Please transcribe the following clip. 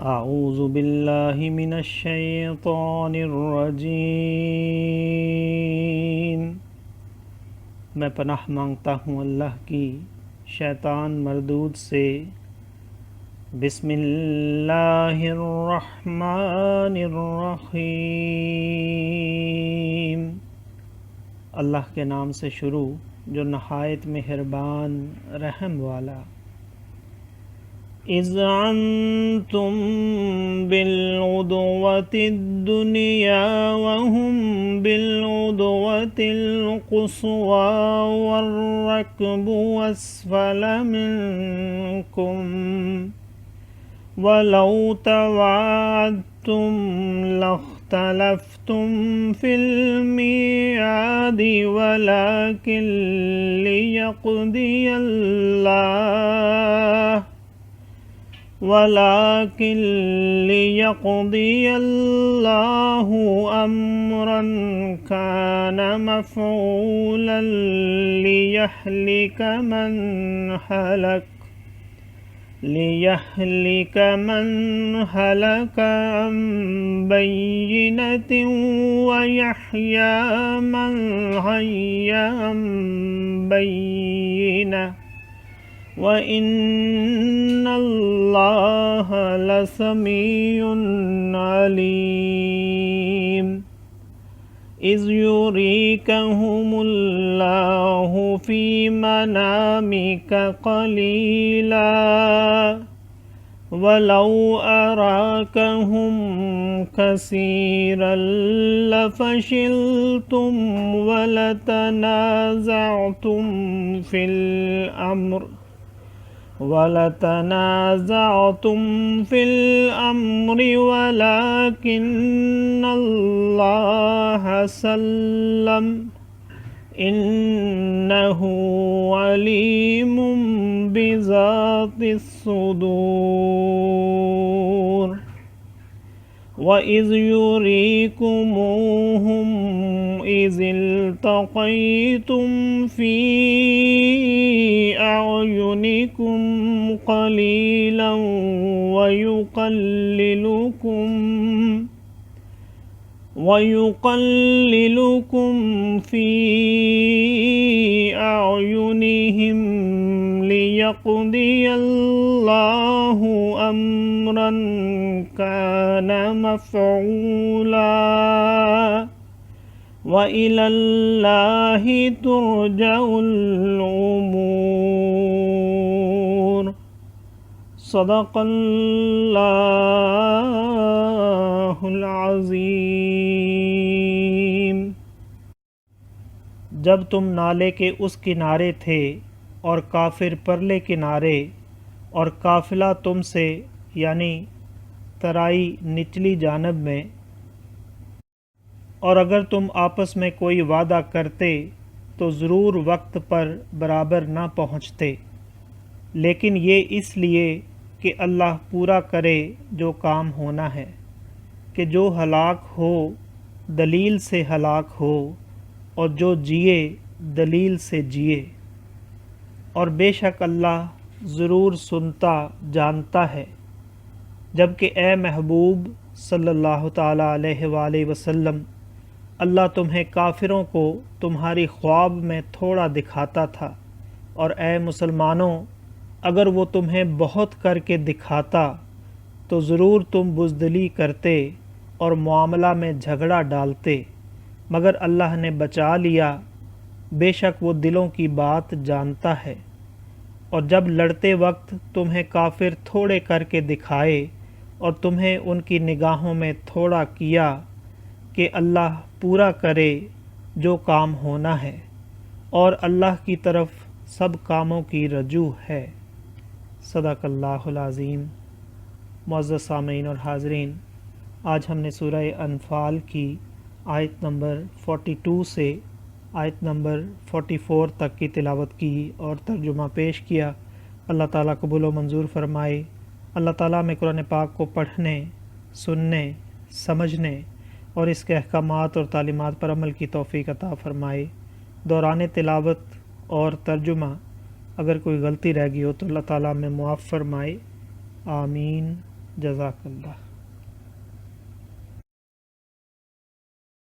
اعوذ باللہ من الشیطان الرجیم، میں پناہ مانگتا ہوں اللہ کی شیطان مردود سے۔ بسم اللہ الرحمن الرحیم، اللہ کے نام سے شروع جو نہایت مہربان رحم والا۔ اذ انتم بالعدوۃ الدنیا وهم بالعدوۃ القصوى والركب اسفل منكم ولو تواعدتم لاختلفتم في الميعاد ولكن ليقضي الله أمرا كان مفعولا ليهلك من هلك عن بينة ويحيى من حي عن بينة وَإِنَّ اللَّهَ لَسَمِيعٌ عَلِيمٌ إِذْ يُرِيكَهُمُ اللَّهُ فِي مَنَامِكَ قَلِيلًا وَلَوْ أَرَاكَهُمْ كَثِيرًا لَفَشِلْتُمْ وَلَتَنَازَعْتُمْ في الأمر ولكن الله سلم إنه عليم بذات الصدور وَإِذْ يُرِيكُمُوهُمْ إِذِ الْتَقَيْتُمْ فِي أَعْيُنِكُمْ قَلِيلًا وَيُقَلِّلُكُمْ فِي أَعْيُنِهِمْ لِيَقْضِيَ اللَّهُ أَمْرًا كَانَ مَفْعُولًا وَإِلَى اللَّهِ تُرْجَعُ الْأُمُورُ۔ صدق اللہ العظیم۔ جب تم نالے کے اس کنارے تھے اور کافر پرلے کنارے، اور قافلہ تم سے یعنی ترائی نچلی جانب میں، اور اگر تم آپس میں کوئی وعدہ کرتے تو ضرور وقت پر برابر نہ پہنچتے، لیکن یہ اس لیے کہ اللہ پورا کرے جو کام ہونا ہے، کہ جو ہلاک ہو دلیل سے ہلاک ہو اور جو جیے دلیل سے جیے، اور بے شک اللہ ضرور سنتا جانتا ہے۔ جبکہ اے محبوب صلی اللہ تعالیٰ علیہ وآلہ وسلم، اللہ تمہیں کافروں کو تمہاری خواب میں تھوڑا دکھاتا تھا، اور اے مسلمانوں اگر وہ تمہیں بہت کر کے دکھاتا تو ضرور تم بزدلی کرتے اور معاملہ میں جھگڑا ڈالتے، مگر اللہ نے بچا لیا، بے شک وہ دلوں کی بات جانتا ہے۔ اور جب لڑتے وقت تمہیں کافر تھوڑے کر کے دکھائے اور تمہیں ان کی نگاہوں میں تھوڑا کیا، کہ اللہ پورا کرے جو کام ہونا ہے، اور اللہ کی طرف سب کاموں کی رجوع ہے۔ صدق اللہ العظیم۔ معزز سامعین اور حاضرین، آج ہم نے سورہ انفال کی آیت نمبر 42 سے آیت نمبر 44 تک کی تلاوت کی اور ترجمہ پیش کیا۔ اللہ تعالیٰ قبول و منظور فرمائے۔ اللہ تعالیٰ میں قرآن پاک کو پڑھنے، سننے، سمجھنے اور اس کے احکامات اور تعلیمات پر عمل کی توفیق عطا فرمائے۔ دوران تلاوت اور ترجمہ اگر کوئی غلطی رہ گئی ہو تو اللہ تعالیٰ میں معاف فرمائے، آمین جزاک اللہ.